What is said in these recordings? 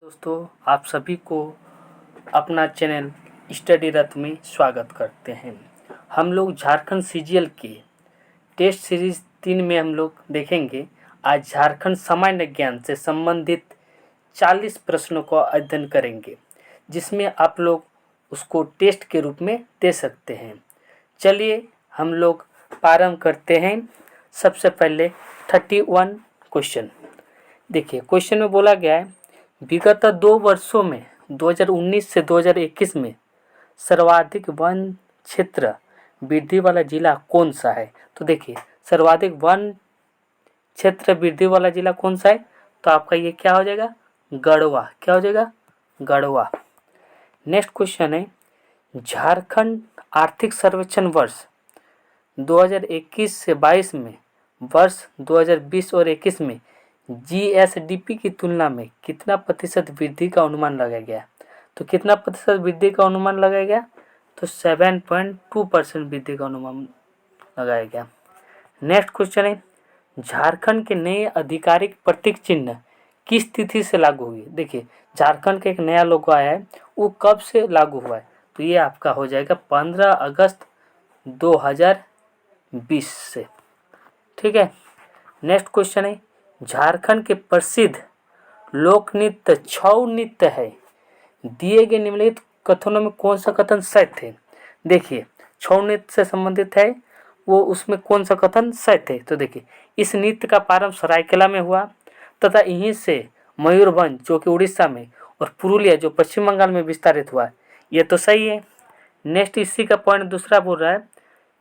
दोस्तों, आप सभी को अपना चैनल स्टडी रथ में स्वागत करते हैं। हम लोग झारखंड सीजीएल के टेस्ट सीरीज 3 में हम लोग देखेंगे। आज झारखंड सामान्य ज्ञान से संबंधित 40 प्रश्नों का अध्ययन करेंगे, जिसमें आप लोग उसको टेस्ट के रूप में दे सकते हैं। चलिए हम लोग प्रारंभ करते हैं। सबसे पहले 31 क्वेश्चन देखिए। क्वेश्चन में बोला गया है, विगत 2 वर्षों में 2019 से 2021 में सर्वाधिक वन क्षेत्र वृद्धि वाला जिला कौन सा है। तो देखिए, सर्वाधिक वन क्षेत्र वृद्धि वाला जिला कौन सा है, तो आपका ये क्या हो जाएगा, गढ़वा। क्या हो जाएगा, गढ़वा। नेक्स्ट क्वेश्चन है, झारखंड आर्थिक सर्वेक्षण वर्ष 2021 से 22 में वर्ष 2020 और 21 में जीएसडीपी की तुलना में कितना प्रतिशत वृद्धि का अनुमान लगाया गया। तो कितना प्रतिशत वृद्धि का अनुमान लगाया गया, तो 7.2% वृद्धि का अनुमान लगाया गया। नेक्स्ट क्वेश्चन है, झारखंड के नए आधिकारिक प्रतीक चिन्ह किस तिथि से लागू हुई। देखिए, झारखंड का एक नया लोगो आया है, वो कब से लागू हुआ है, तो ये आपका हो जाएगा 15 अगस्त 2020 से। ठीक है। नेक्स्ट क्वेश्चन है, झारखंड के प्रसिद्ध लोक नृत्य छऊ नृत्य है, दिए गए निम्नलिखित कथनों में कौन सा कथन सत्य है। देखिए, छऊ नृत्य से संबंधित है, वो उसमें कौन सा कथन सत्य है। तो देखिए, इस नृत्य का प्रारंभ सरायकेला में हुआ तथा यहीं से मयूरभंज जो कि उड़ीसा में और पुरुलिया जो पश्चिम बंगाल में विस्तारित हुआ। ये तो सही है। नेक्स्ट इसी का पॉइंट दूसरा बोल रहा है,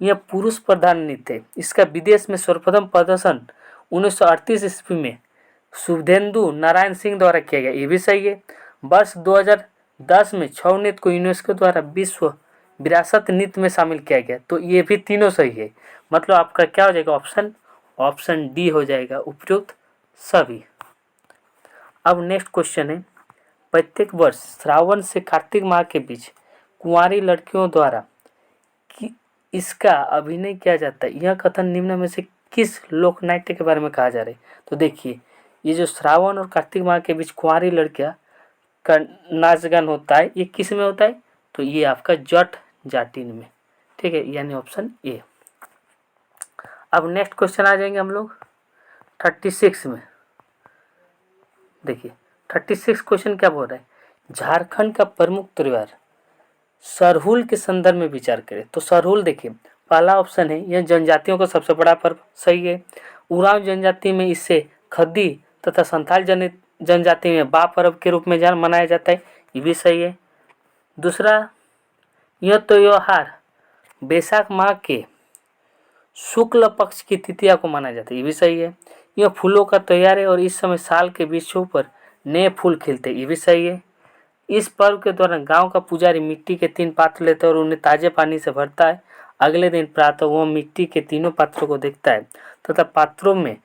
यह पुरुष प्रधान नृत्य है। इसका विदेश में सर्वप्रथम प्रदर्शन 1938 ईस्वी में शुभेंदु नारायण सिंह द्वारा किया गया। ये भी सही है। वर्ष 2010 में छऊ नृत्य को यूनेस्को द्वारा विश्व विरासत नृत्य में शामिल किया गया। तो ये भी तीनों सही है। मतलब आपका क्या हो जाएगा, ऑप्शन डी हो जाएगा, उपयुक्त सभी। अब नेक्स्ट क्वेश्चन है, प्रत्येक वर्ष श्रावण से कार्तिक माह के बीच कुंवारी लड़कियों द्वारा इसका अभिनय किया जाता है। यह कथन निम्न में से किस लोक नाट्य के बारे में कहा जा रहा है। तो देखिए, ये जो श्रावण और कार्तिक माह के बीच कुंवारी लड़कियां का नाच गान होता है, ये किस में होता है, तो ये आपका जट जाटिन में। ठीक है, यानी ऑप्शन ए। अब नेक्स्ट क्वेश्चन आ जाएंगे हम लोग 36 में। देखिए, 36 क्वेश्चन क्या बोल रहा है, झारखंड का प्रमुख त्योहार सरहुल के संदर्भ में विचार करें। तो सरहुल देखिए, पहला ऑप्शन है, यह जनजातियों का सबसे बड़ा पर्व। सही है। उरांव जनजाति में इसे खद्दी तथा संथाल जनजाति में बा पर्व के रूप में मनाया जाता है। ये भी सही है। दूसरा, यह त्योहार बैसाख माह के शुक्ल पक्ष की तृतीया को मनाया जाता है। ये भी सही है। यह फूलों का त्योहार है और इस समय साल के वृक्षों पर नए फूल खिलते हैं। ये भी सही है। इस पर्व के दौरान गांव का पुजारी मिट्टी के 3 पात्र लेता है और उन्हें ताजे पानी से भरता है। अगले दिन प्रातः वह मिट्टी के तीनों पात्रों को देखता है तथा पात्रों में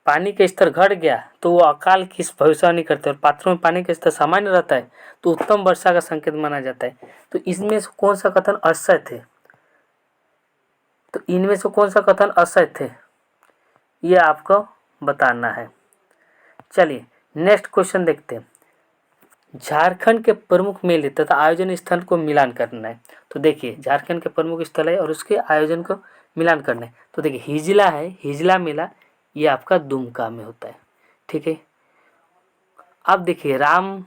पानी का स्तर घट गया तो वो अकाल की भविष्यवाणी करते हैं और पात्रों में पानी का स्तर सामान्य रहता है तो उत्तम वर्षा का संकेत माना जाता है। तो इसमें से कौन सा कथन असत्य है, तो इनमें से कौन सा कथन असत्य है, ये आपको बताना है। चलिए नेक्स्ट क्वेश्चन देखते हैं, झारखंड के प्रमुख मेले तथा आयोजन स्थल को मिलान करना है। तो देखिए, झारखंड के प्रमुख स्थल है और उसके आयोजन को मिलान करना है। तो देखिए, हिजला है, हिजला मेला ये आपका दुमका में होता है। ठीक है। अब देखिए, राम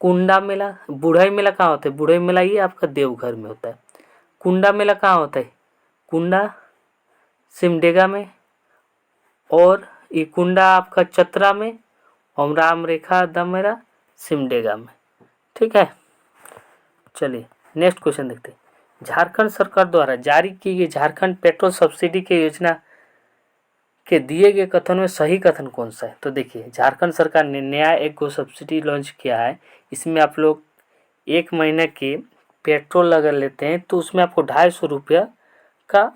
कुंडा मेला, बुढ़ई मेला कहाँ होता है, बुढ़ई मेला ये आपका देवघर में होता है। कुंडा मेला कहाँ होता है, कुंडा सिमडेगा में, और ये कुंडा आपका चतरा में, और राम रेखा दमेरा सिमडेगा में। ठीक है। चलिए नेक्स्ट क्वेश्चन देखते हैं, झारखंड सरकार द्वारा जारी की गई झारखंड पेट्रोल सब्सिडी के योजना के दिए गए कथन में सही कथन कौन सा है। तो देखिए, झारखंड सरकार ने नया एक गो सब्सिडी लॉन्च किया है। इसमें आप लोग 1 महीने के पेट्रोल अगर लेते हैं तो उसमें आपको 250 रुपया का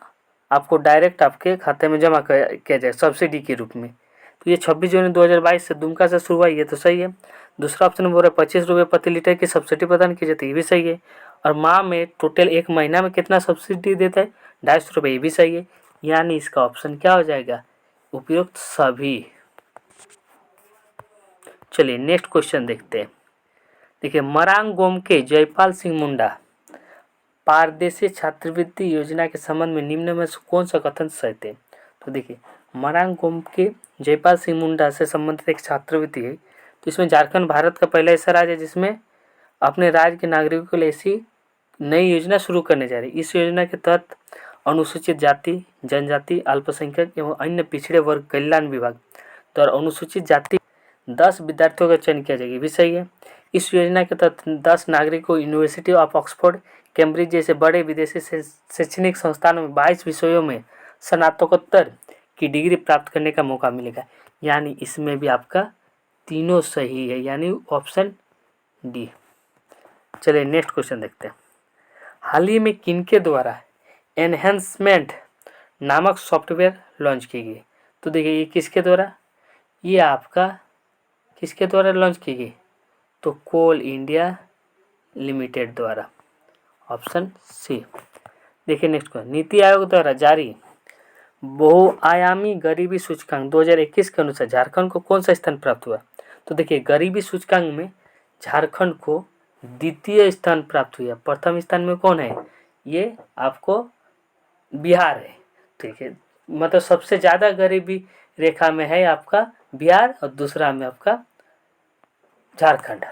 आपको डायरेक्ट आपके खाते में जमा किया जाए सब्सिडी के रूप में। तो ये 26 जनवरी 2022 से दुमका से शुरू हुआ, ये तो सही है। दूसरा ऑप्शन बोल रहा है 25 रुपये प्रति लीटर की सब्सिडी प्रदान की जाती है, ये भी सही है। और माह में टोटल 1 महीना में कितना सब्सिडी देता है, 250 रुपये, ये भी सही है। यानी इसका ऑप्शन क्या हो जाएगा, उपयुक्त सभी। चलिए नेक्स्ट क्वेश्चन देखते हैं। देखिए, मरांग गोमके जयपाल सिंह मुंडा पारदेशी छात्रवृत्ति योजना के संबंध में निम्न में से कौन सा कथन सत्य है? तो देखिए, मरांग गोमके जयपाल सिंह मुंडा से संबंधित एक छात्रवृत्ति है। तो इसमें झारखंड भारत का पहला ऐसा राज्य है जिसमें अपने राज्य के नागरिकों के लिए ऐसी नई योजना शुरू करने जा रही है। इस योजना के तहत अनुसूचित जाति, जनजाति, अल्पसंख्यक एवं अन्य पिछड़े वर्ग कल्याण विभाग द्वारा अनुसूचित जाति 10 विद्यार्थियों का चयन किया जाएगा। भी सही है। इस योजना के तहत 10 नागरिकों को यूनिवर्सिटी ऑफ ऑक्सफोर्ड, कैम्ब्रिज जैसे बड़े विदेशी शैक्षणिक संस्थानों में 22 विषयों में स्नातकोत्तर की डिग्री प्राप्त करने का मौका मिलेगा। यानी इसमें भी आपका तीनों सही है, यानी ऑप्शन डी। चलिए नेक्स्ट क्वेश्चन देखते हैं। हाल ही में किनके द्वारा एनहेंसमेंट नामक सॉफ्टवेयर लॉन्च की गई? तो देखिए, ये किसके द्वारा, ये आपका किसके द्वारा लॉन्च की गई? तो कोल इंडिया लिमिटेड द्वारा, ऑप्शन सी। देखिए नेक्स्ट क्वेश्चन। नीति आयोग द्वारा जारी बहुआयामी गरीबी सूचकांक 2021 के अनुसार झारखंड को कौन सा स्थान प्राप्त हुआ? तो देखिए, गरीबी सूचकांक में झारखंड को द्वितीय स्थान प्राप्त हुआ। प्रथम स्थान में कौन है? ये आपको बिहार है। ठीक है, मतलब सबसे ज़्यादा गरीबी रेखा में है आपका बिहार और दूसरा में आपका झारखंड।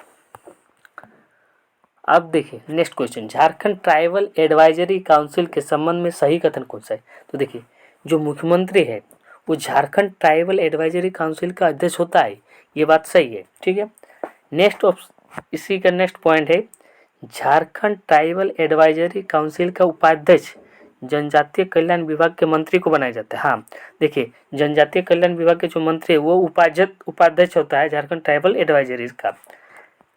अब देखिए next question. Jharkhand tribal advisory council के संबंध में सही कथन कौन सा है? तो देखिए, जो मुख्यमंत्री है वो झारखंड ट्राइबल एडवाइजरी काउंसिल का अध्यक्ष होता है, ये बात सही है। ठीक है, नेक्स्ट इसी का नेक्स्ट पॉइंट है, झारखंड ट्राइबल एडवाइजरी काउंसिल का उपाध्यक्ष जनजातीय कल्याण विभाग के मंत्री को बनाया जाता है। हाँ देखिए, जनजातीय कल्याण विभाग के जो मंत्री है वो उपाध्यक्ष होता है झारखंड ट्राइबल एडवाइजरी का।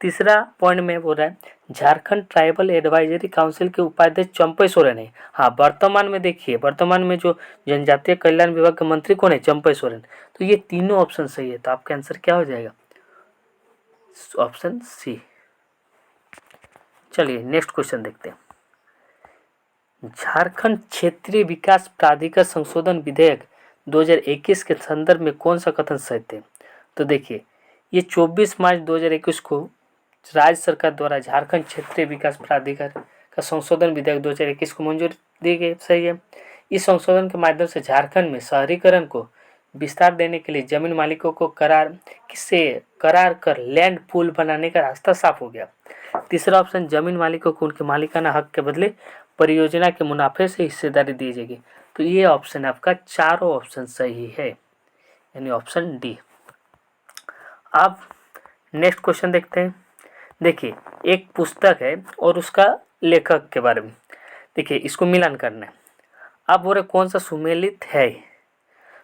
तीसरा पॉइंट में बोल रहा है, झारखंड ट्राइबल एडवाइजरी काउंसिल के उपाध्यक्ष चंपई सोरेन है। हाँ, वर्तमान में देखिए, वर्तमान में जो जनजातीय कल्याण विभाग के मंत्री कौन है? चंपई सोरेन। तो ये तीनों ऑप्शन सही है, तो आपका आंसर क्या हो जाएगा? Option C. चलिए नेक्स्ट क्वेश्चन देखते हैं। झारखंड क्षेत्रीय विकास प्राधिकार संशोधन विधेयक 2021 के संदर्भ में कौन सा कथन सत्य है? तो देखिए, ये 24 मार्च 2021 को राज्य सरकार द्वारा झारखंड क्षेत्रीय विकास प्राधिकार का संशोधन विधेयक 2021 को मंजूरी दी गई। सही है। इस संशोधन के माध्यम से झारखंड में शहरीकरण को विस्तार देने के लिए जमीन मालिकों को करार कर लैंड पूल बनाने का रास्ता साफ हो गया। तीसरा ऑप्शन, जमीन मालिकों को उनके मालिकाना हक के बदले परियोजना के मुनाफे से हिस्सेदारी दी जाएगी। तो ये ऑप्शन आपका चारों ऑप्शन सही है, यानी ऑप्शन डी। अब नेक्स्ट क्वेश्चन देखते हैं। देखिए, एक पुस्तक है और उसका लेखक के बारे में देखिए, इसको मिलान करना है। आप बोल रहे कौन सा सुमेलित है?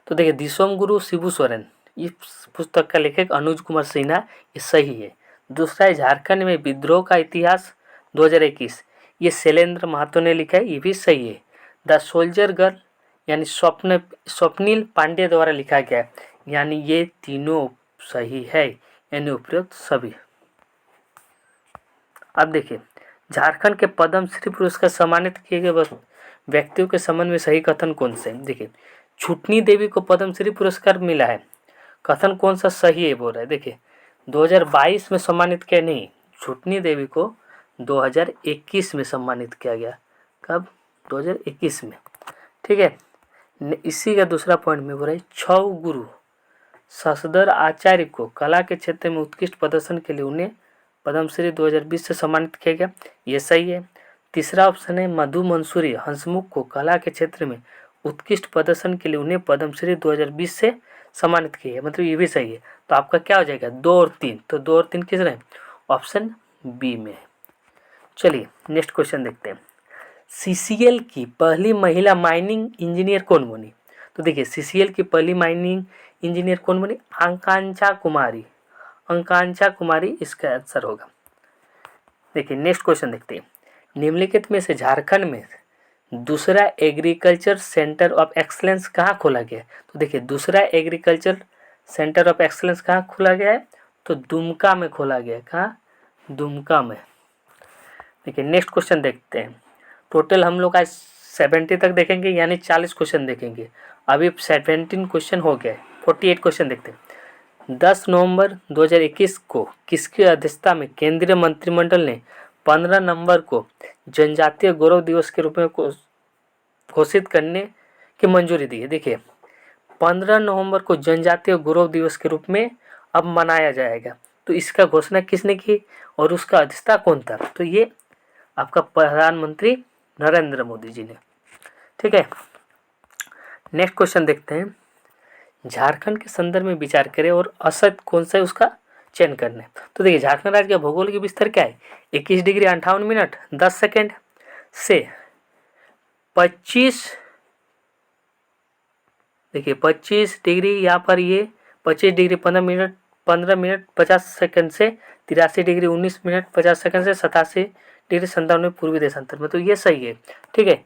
तो देखिए, दिसोम गुरु शिबू सोरेन, इस पुस्तक का लेखक अनुज कुमार सिन्हा, ये सही है। दूसरा है झारखंड में विद्रोह का इतिहास 2021, ये शैलेंद्र महतो ने लिखा है, ये भी सही है। द सोल्जर गर्ल यानी स्वप्निल पांडे द्वारा लिखा गया है, यानी ये तीनों सही है, यानी उपयुक्त सभी। अब देखिए, झारखंड के पद्मश्री पुरस्कार सम्मानित किए गए व्यक्तियों के संबंध में सही कथन कौन से? देखिए, छुटनी देवी को पद्मश्री पुरस्कार मिला है, कथन कौन सा सही है बोल रहा है? देखिए, 2022 में सम्मानित किया नहीं, छुटनी देवी को 2021 में सम्मानित किया गया। कब? 2021 में। ठीक है, इसी का दूसरा पॉइंट में बोल रहा है, छऊ गुरु शशधर आचार्य को कला के क्षेत्र में उत्कृष्ट प्रदर्शन के लिए उन्हें पद्मश्री 2020 से सम्मानित किया गया, ये सही है। तीसरा ऑप्शन है, मधु मंसूरी हंसमुख को कला के क्षेत्र में उत्कृष्ट प्रदर्शन के लिए उन्हें पद्मश्री 2020 से सम्मानित किया है, मतलब ये भी सही है। तो आपका क्या हो जाएगा? 2 और 3। तो 2 और 3 किस रहे? ऑप्शन बी में। चलिए नेक्स्ट क्वेश्चन देखते हैं। सीसीएल की पहली महिला माइनिंग इंजीनियर कौन बनी? तो देखिए, सीसीएल की पहली माइनिंग इंजीनियर कौन बनी? आकांक्षा कुमारी। आकांक्षा कुमारी इसका आंसर होगा। देखिए नेक्स्ट क्वेश्चन देखते हैं। निम्नलिखित में से झारखंड में दूसरा एग्रीकल्चर सेंटर ऑफ एक्सलेंस कहाँ खोला गया है? तो देखिए, दूसरा एग्रीकल्चर सेंटर ऑफ एक्सलेंस कहाँ खोला गया है? तो दुमका में खोला गया है। कहाँ? दुमका में। देखिए नेक्स्ट क्वेश्चन देखते हैं। टोटल हम लोग आज 70 तक देखेंगे, यानी 40 क्वेश्चन देखेंगे। अभी 17 क्वेश्चन हो गए, 48 क्वेश्चन देखते हैं। 10 नवंबर 2021 को किसकी अध्यक्षता में केंद्रीय मंत्रिमंडल ने 15 नवंबर को जनजातीय गौरव दिवस के रूप में घोषित करने की मंजूरी दी है। देखिए 15 नवंबर को जनजातीय गौरव दिवस के रूप में अब मनाया जाएगा। तो इसका घोषणा किसने की और उसका अध्यक्षता कौन था? तो ये आपका प्रधानमंत्री नरेंद्र मोदी जी ने। ठीक है, नेक्स्ट क्वेश्चन देखते हैं। झारखंड के संदर्भ में विचार करें और असत कौन सा है उसका चयन करना है। तो देखिए झारखंड राज्य का भौगोलिक विस्तार क्या है? 21 डिग्री 58 मिनट 10 सेकेंड से 25, देखिए 25 डिग्री यहाँ पर ये 25 डिग्री 15 मिनट 50 सेकंड से 83 डिग्री 19 मिनट 50 सेकंड से 87 डिग्री 97 पूर्वी देशांतर में। तो ये सही है। ठीक है,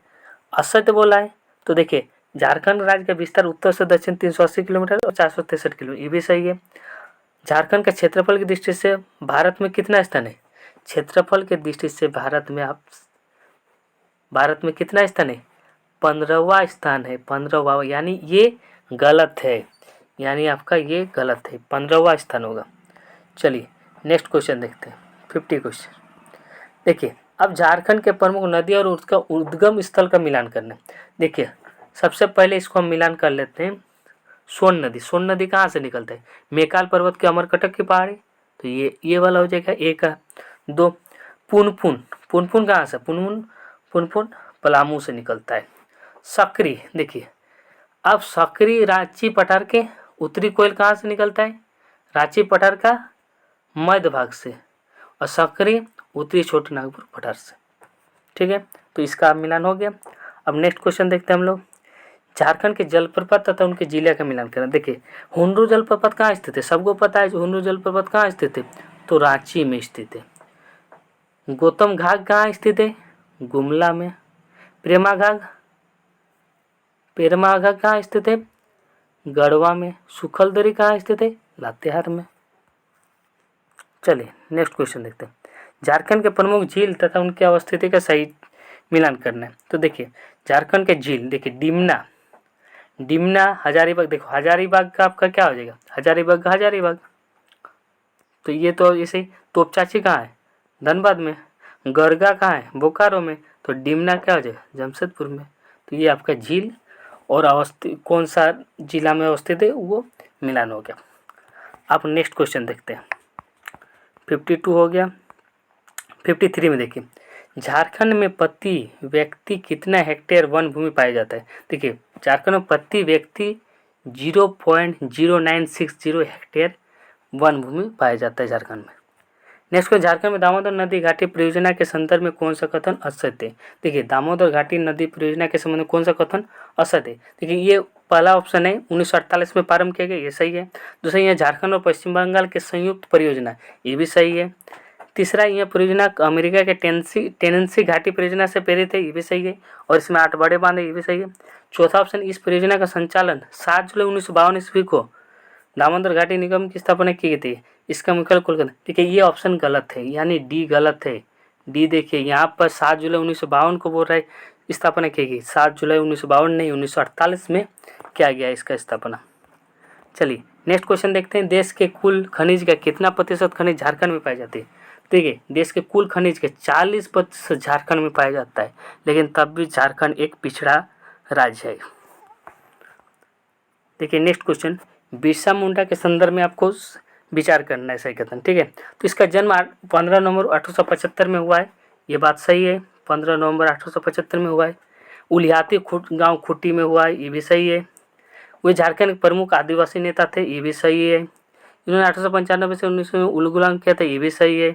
असत्य बोला है। तो देखिए झारखंड राज्य का विस्तार उत्तर से दक्षिण 380 किलोमीटर और 463 किलोमीटर, ये भी सही है। झारखंड का क्षेत्रफल की दृष्टि से भारत में कितना स्थान है? क्षेत्रफल की दृष्टि से भारत में कितना स्थान है? 15वां स्थान है, 15वां, यानी ये गलत है, यानी आपका ये गलत है, 15वां स्थान होगा। चलिए नेक्स्ट क्वेश्चन देखते हैं, 50 क्वेश्चन। देखिए अब झारखंड के प्रमुख नदी और उसका उद्गम स्थल का मिलान करना है। देखिए सबसे पहले इसको हम मिलान कर लेते हैं। सोन नदी कहाँ से निकलता है? मेकाल पर्वत के अमरकटक की पहाड़ी, तो ये वाला हो जाएगा एक है। 2 पुनपुन कहाँ से? पुनपुन पलामू से निकलता है। सकरी, देखिए अब सकरी रांची पठार के उत्तरी कोयल कहाँ से निकलता है? रांची पठार का मध्य भाग से, और सकरी उत्तरी छोटे नागपुर पठार से। ठीक है, तो इसका मिलान हो गया। अब नेक्स्ट क्वेश्चन देखते हैं हम लोग। झारखंड के जलप्रपात तथा उनके जिले का मिलान करना। देखिए हुंडरू जलप्रपात कहाँ स्थित है? सबको पता है हुंडरू जलप्रपात कहाँ स्थित है, तो रांची में स्थित है। गौतम घाट कहाँ स्थित है? गुमला में। प्रेमा घाट कहाँ स्थित है? गढ़वा में। सुखलदरी कहाँ स्थित है? लातेहार में। चलिए नेक्स्ट क्वेश्चन देखते हैं। झारखंड के प्रमुख झील तथा उनकी अवस्थिति का सही मिलान करना है। तो देखिए झारखंड के झील, देखिए डिमना हजारीबाग। देखो हजारीबाग का आपका क्या हो जाएगा? हजारीबाग। तो ये तो ऐसे। तोपचाची कहाँ है? धनबाद में। गरगा कहाँ है? बोकारो में। तो डिमना क्या हो जाएगा? जमशेदपुर में। तो ये आपका झील और अवस्थित कौन सा जिला में अवस्थित है वो मिलान हो गया। आप नेक्स्ट क्वेश्चन देखते हैं। 52 हो गया। 53 में देखिए झारखंड में प्रति व्यक्ति कितना हेक्टेयर वन भूमि पाया जाता है? देखिए झारखंड में प्रति व्यक्ति 0.0960 हेक्टेयर वन भूमि पाया जाता है झारखंड में। नेक्स्ट को झारखंड में दामोदर नदी घाटी परियोजना के संदर्भ में कौन सा कथन असत्य है? देखिए दामोदर घाटी नदी परियोजना के संबंध में कौन सा कथन असत्य है? देखिए ये पहला ऑप्शन है 1948 में प्रारंभ किया गया, ये सही है। दूसरा यह झारखंड और पश्चिम बंगाल के संयुक्त परियोजना, ये भी सही है। तीसरा यह परियोजना अमेरिका के टेनेंसी घाटी परियोजना से प्रेरित है, ये भी सही है। और इसमें 8 बड़े बांध है, ये भी सही है। चौथा ऑप्शन इस परियोजना का संचालन 7 जुलाई 1952 ईस्वी को दामोदर घाटी निगम की स्थापना की गई थी, इसका मुख्यालय कोलकाता। देखिए ये ऑप्शन गलत है, यानी डी गलत है। डी देखिए यहाँ पर 7 जुलाई 1952 को बोल रहा है स्थापना की गई। 7 जुलाई 1952 नहीं 1948 में किया गया इसका स्थापना। चलिए नेक्स्ट क्वेश्चन देखते हैं। देश के कुल खनिज का कितना प्रतिशत खनिज झारखंड में पाए जाते हैं? देखिए देश के कुल खनिज के 40% झारखंड में पाया जाता है, लेकिन तब भी झारखंड एक पिछड़ा राज्य है। देखिए नेक्स्ट क्वेश्चन। बिरसा मुंडा के संदर्भ में आपको विचार करना है सही कथन। ठीक है, तो इसका जन्म 15 नवंबर 1875 में हुआ है, ये बात सही है। 15 नवंबर 1875 में हुआ है। उलिहाती गांव खुट्टी में हुआ है, ये भी सही है। वे झारखंड के प्रमुख आदिवासी नेता थे, ये भी सही है। इन्होंने 1895 से 1900 में उलगुलाम किया था, ये भी सही है।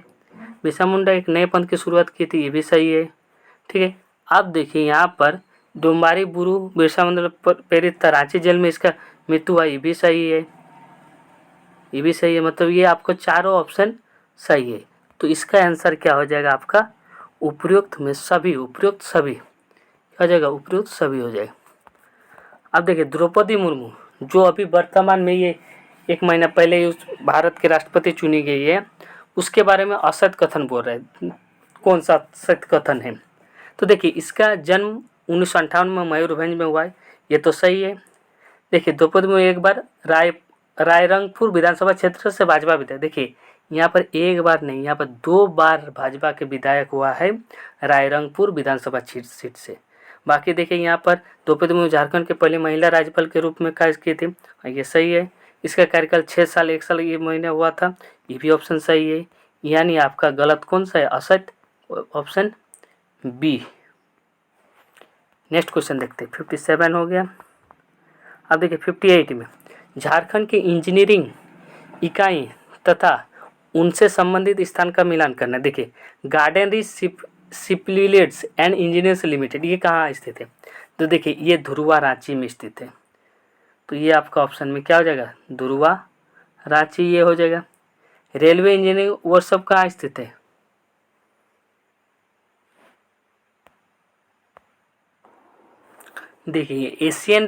बिरसा मुंडा एक नए पंथ की शुरुआत की थी, ये भी सही है। ठीक है, अब देखिए यहाँ पर डोम्बारी बुरू बिरसा मुंडा पर प्रेरित था, रांची जेल में इसका मृत्यु हुआ, ये भी सही है। ये भी सही है, मतलब ये आपको चारों ऑप्शन सही है। तो इसका आंसर क्या हो जाएगा आपका? उपयुक्त में सभी, उपयुक्त सभी क्या हो जाएगा? उपयुक्त सभी हो जाएगा। अब देखिए द्रौपदी मुर्मू जो अभी वर्तमान में ये 1 महीना पहले उस भारत के राष्ट्रपति चुनी गई है, उसके बारे में असत्य कथन बोल रहे हैं। कौन सा सत्य कथन है? तो देखिए इसका जन्म 1958 में मयूरभंज में हुआ है, ये तो सही है। देखिए द्रौपदी मुर्मू एक बार रायरंगपुर विधानसभा क्षेत्र से भाजपा विधायक, देखिए यहाँ पर एक बार नहीं, यहाँ पर 2 बार भाजपा के विधायक हुआ है रायरंगपुर विधानसभा सीट से। बाकी देखिए यहाँ पर द्रौपदी मुर्मू झारखंड के पहले महिला राज्यपाल के रूप में कार्य किए थे, ये सही है। इसका कार्यकाल 6 साल 1 साल ये महीने हुआ था, ये भी ऑप्शन सही है। यानी आपका गलत कौन सा है, असत्य, ऑप्शन बी। नेक्स्ट क्वेश्चन देखते हैं, 57 हो गया। अब देखिए 58 में झारखंड की इंजीनियरिंग इकाई तथा उनसे संबंधित स्थान का मिलान करना। देखिए गार्डनरी शिपबिल्डर्स एंड इंजीनियर्स लिमिटेड, ये कहाँ स्थित है, तो देखिए ये धुरुवा रांची में स्थित है। तो ये आपका ऑप्शन में क्या हो जाएगा, धुरुवा रांची ये हो जाएगा। रेलवे इंजीनियरिंग वर्कशॉप कहाँ स्थित है, देखिए एशियन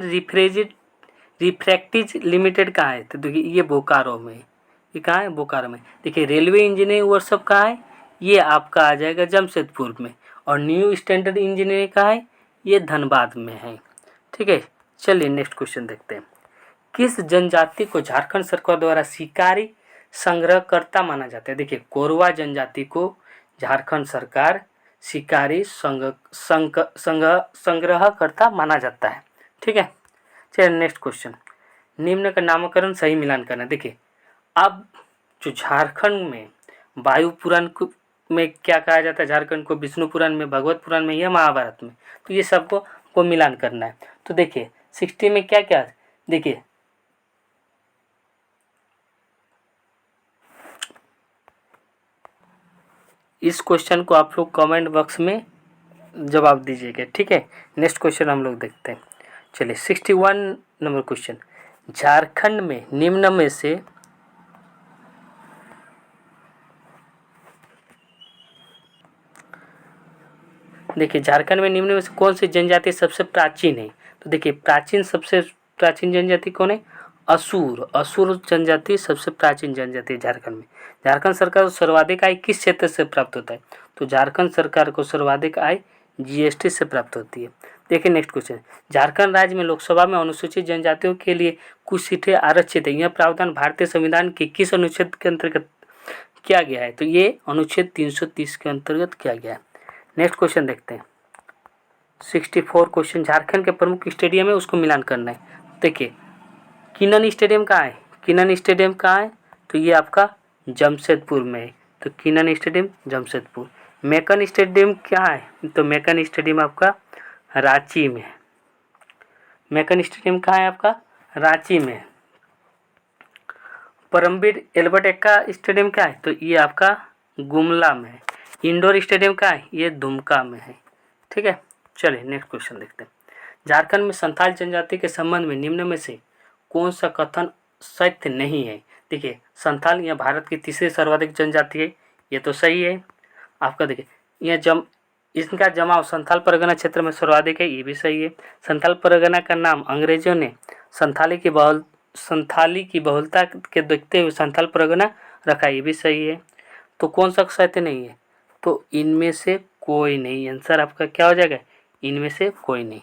रिफ्रैक्टिज लिमिटेड कहाँ है, तो देखिए ये बोकारो में, ये कहाँ है, बोकारो में। देखिए रेलवे इंजीनियरिंग वर्कशॉप कहाँ है, ये आपका आ जाएगा जमशेदपुर में। और न्यू स्टैंडर्ड इंजीनियरिंग कहाँ है, ये धनबाद में है। ठीक है, चलिए नेक्स्ट क्वेश्चन देखते हैं। किस जनजाति को झारखंड सरकार द्वारा शिकारी संग्रहकर्ता माना जाता है। देखिए कोरवा जनजाति को झारखंड सरकार शिकारी संग्रहकर्ता माना जाता है। ठीक है, चलिए नेक्स्ट क्वेश्चन। निम्न का नामकरण सही मिलान करना। देखिए अब जो झारखंड में वायु पुराण में क्या कहा जाता है, झारखंड को विष्णु पुराण में, भगवत पुराण में या महाभारत में, तो ये सबको को मिलान करना है। तो देखिए 60 में क्या क्या, देखिए इस क्वेश्चन को आप लोग कमेंट बॉक्स में जवाब दीजिएगा। ठीक है, नेक्स्ट क्वेश्चन हम लोग देखते हैं। चलिए 61 नंबर क्वेश्चन। झारखंड में निम्न में से देखिए झारखंड में निम्न में से कौन सी जनजाति सबसे प्राचीन है, तो देखिए सबसे प्राचीन जनजाति कौन है, असुर जनजाति सबसे प्राचीन जनजाति है झारखंड में। झारखंड सरकार को सर्वाधिक आय किस क्षेत्र से प्राप्त होता है, तो झारखंड सरकार को सर्वाधिक आय जीएसटी से प्राप्त होती है। देखिए नेक्स्ट क्वेश्चन। झारखंड राज्य में लोकसभा में अनुसूचित जनजातियों के लिए कुछ सीटें आरक्षित है, यह प्रावधान भारतीय संविधान के किस अनुच्छेद के अंतर्गत किया गया है, तो ये अनुच्छेद 330 के अंतर्गत किया गया है। नेक्स्ट क्वेश्चन देखते हैं 64 क्वेश्चन। झारखंड के प्रमुख स्टेडियम है, उसको मिलान करना है। देखिए किनन स्टेडियम कहाँ है, किनन स्टेडियम कहाँ है, तो ये आपका जमशेदपुर में है, तो किनन स्टेडियम जमशेदपुर। मेकन स्टेडियम क्या है, तो मेकन स्टेडियम आपका रांची में है। मेकन स्टेडियम कहाँ है आपका, रांची में है। परमवीर एल्बर्ट एक्का स्टेडियम क्या है, तो ये आपका गुमला में है। इंडोर स्टेडियम कहाँ है, ये दुमका में है। ठीक है, चलिए नेक्स्ट क्वेश्चन देखते हैं। झारखंड में संथाल जनजाति के संबंध में निम्न में से कौन सा कथन सत्य नहीं है। देखिए संथाल यह भारत की तीसरी सर्वाधिक जनजाति है, ये तो सही है आपका। देखिए यह इनका जमाव संथाल परगना क्षेत्र में सर्वाधिक है, ये भी सही है। संथाल परगना का नाम अंग्रेजों ने संथाली की बहुलता के देखते हुए संथाल परगना रखा, ये भी सही है। तो कौन सा सत्य नहीं है, तो इनमें से कोई नहीं। आंसर आपका क्या हो जाएगा, इनमें से कोई नहीं।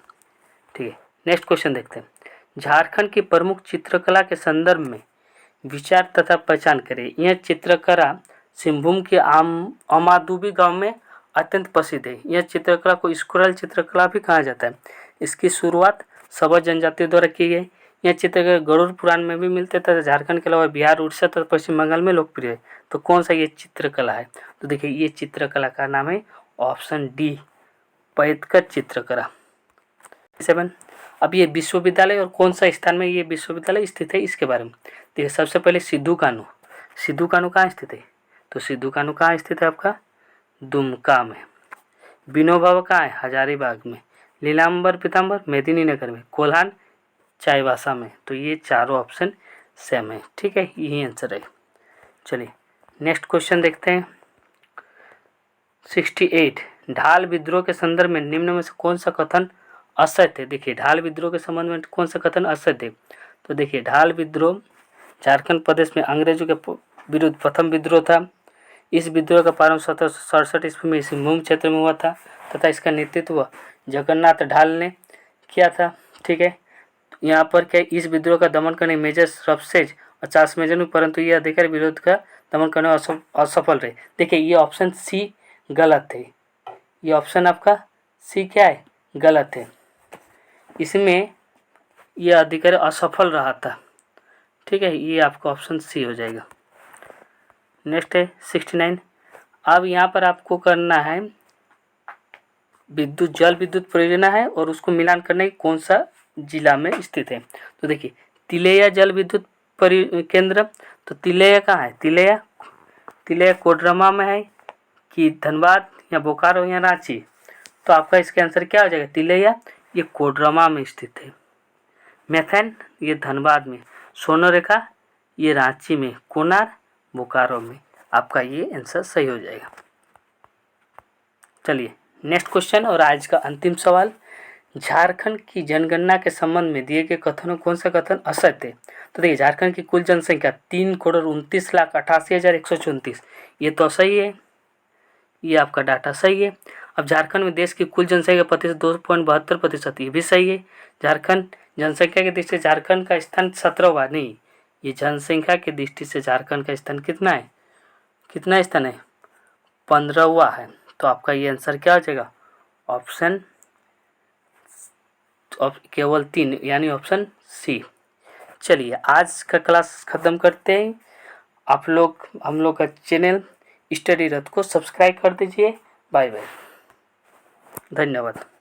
ठीक है, नेक्स्ट क्वेश्चन देखते हैं। झारखंड की प्रमुख चित्रकला के संदर्भ में विचार तथा पहचान करें। यह चित्रकला सिंहभूम के अमादुबी गांव में अत्यंत प्रसिद्ध है। यह चित्रकला को स्क्रॉल चित्रकला भी कहा जाता है। इसकी शुरुआत सबा जनजातियों द्वारा की गई। यह चित्रकला गरुड़ पुराण में भी मिलते तथा झारखंड के अलावा बिहार, उड़ीसा तथा पश्चिम बंगाल में लोकप्रिय है। तो कौन सा ये चित्रकला है, तो देखिए ये चित्रकला का नाम है ऑप्शन डी, पैतकर चित्रकला। 7। अब ये विश्वविद्यालय और कौन सा स्थान में ये विश्वविद्यालय स्थित है, इसके बारे में देखिए। सबसे पहले सिद्धू कान्हू कहाँ स्थित है, तो सिद्धू कान्हू कहाँ स्थित है आपका, दुमका में। विनोबा कहाँ है, हजारीबाग में। लीलांबर पीताम्बर मेदिनीनगर में। कोल्हान चाईबासा में। तो ये चारों ऑप्शन सेम है। ठीक है, यही आंसर है। चलिए नेक्स्ट क्वेश्चन देखते हैं 68। ढाल विद्रोह के संदर्भ में निम्न में से कौन सा कथन असत्य है। देखिए ढाल विद्रोह के संबंध में कौन सा कथन असत्य है, तो देखिए ढाल विद्रोह झारखंड प्रदेश में अंग्रेजों के विरुद्ध प्रथम विद्रोह था। इस विद्रोह का प्रारंभ 1767 ईस्वी में सिंहभूम क्षेत्र में हुआ था तथा इसका नेतृत्व जगन्नाथ ढाल ने किया था। ठीक है, यहाँ पर क्या इस विद्रोह का दमन करने मेजर रफसेज 50 में जन्म, परंतु ये अधिकारी विरोध का दमन करने में असफल रहे। देखिए ये ऑप्शन सी गलत है, ये ऑप्शन आपका सी क्या है, गलत है। इसमें ये अधिकारी असफल रहा था, ठीक है, ये आपका ऑप्शन सी हो जाएगा। नेक्स्ट है 69। अब यहाँ पर आपको करना है विद्युत जल विद्युत परियोजना है और उसको मिलान करने कौन सा जिला में स्थित है। तो देखिए तिलैया जल विद्युत केंद्र, तो तिलैया कहाँ है, तिलैया कोडरमा में है कि धनबाद या बोकारो या रांची। तो आपका इसका आंसर क्या हो जाएगा, तिलैया, ये कोडरमा में स्थित है। मैथन ये धनबाद में, सोनरेखा ये रांची में, कोनार बोकारो में। आपका ये आंसर सही हो जाएगा। चलिए नेक्स्ट क्वेश्चन और आज का अंतिम सवाल, झारखंड की जनगणना के संबंध में दिए गए कथनों कौन सा कथन असत्य है। तो देखिए झारखंड की कुल जनसंख्या 3,29,88,134, ये तो सही है, ये आपका डाटा सही है। अब झारखंड में देश की कुल जनसंख्या प्रतिशत 2.72%, ये भी सही है। झारखंड जनसंख्या की दृष्टि से झारखंड का स्थान 17वां, नहीं, ये जनसंख्या की दृष्टि से झारखंड का स्थान कितना है, कितना स्थान है, 15वां है। तो आपका ये आंसर क्या हो जाएगा, ऑप्शन केवल 3 यानी ऑप्शन सी। चलिए आज का क्लास ख़त्म करते हैं। आप लोग हम लोग का चैनल स्टडी रथ को सब्सक्राइब कर दीजिए। बाय बाय, धन्यवाद।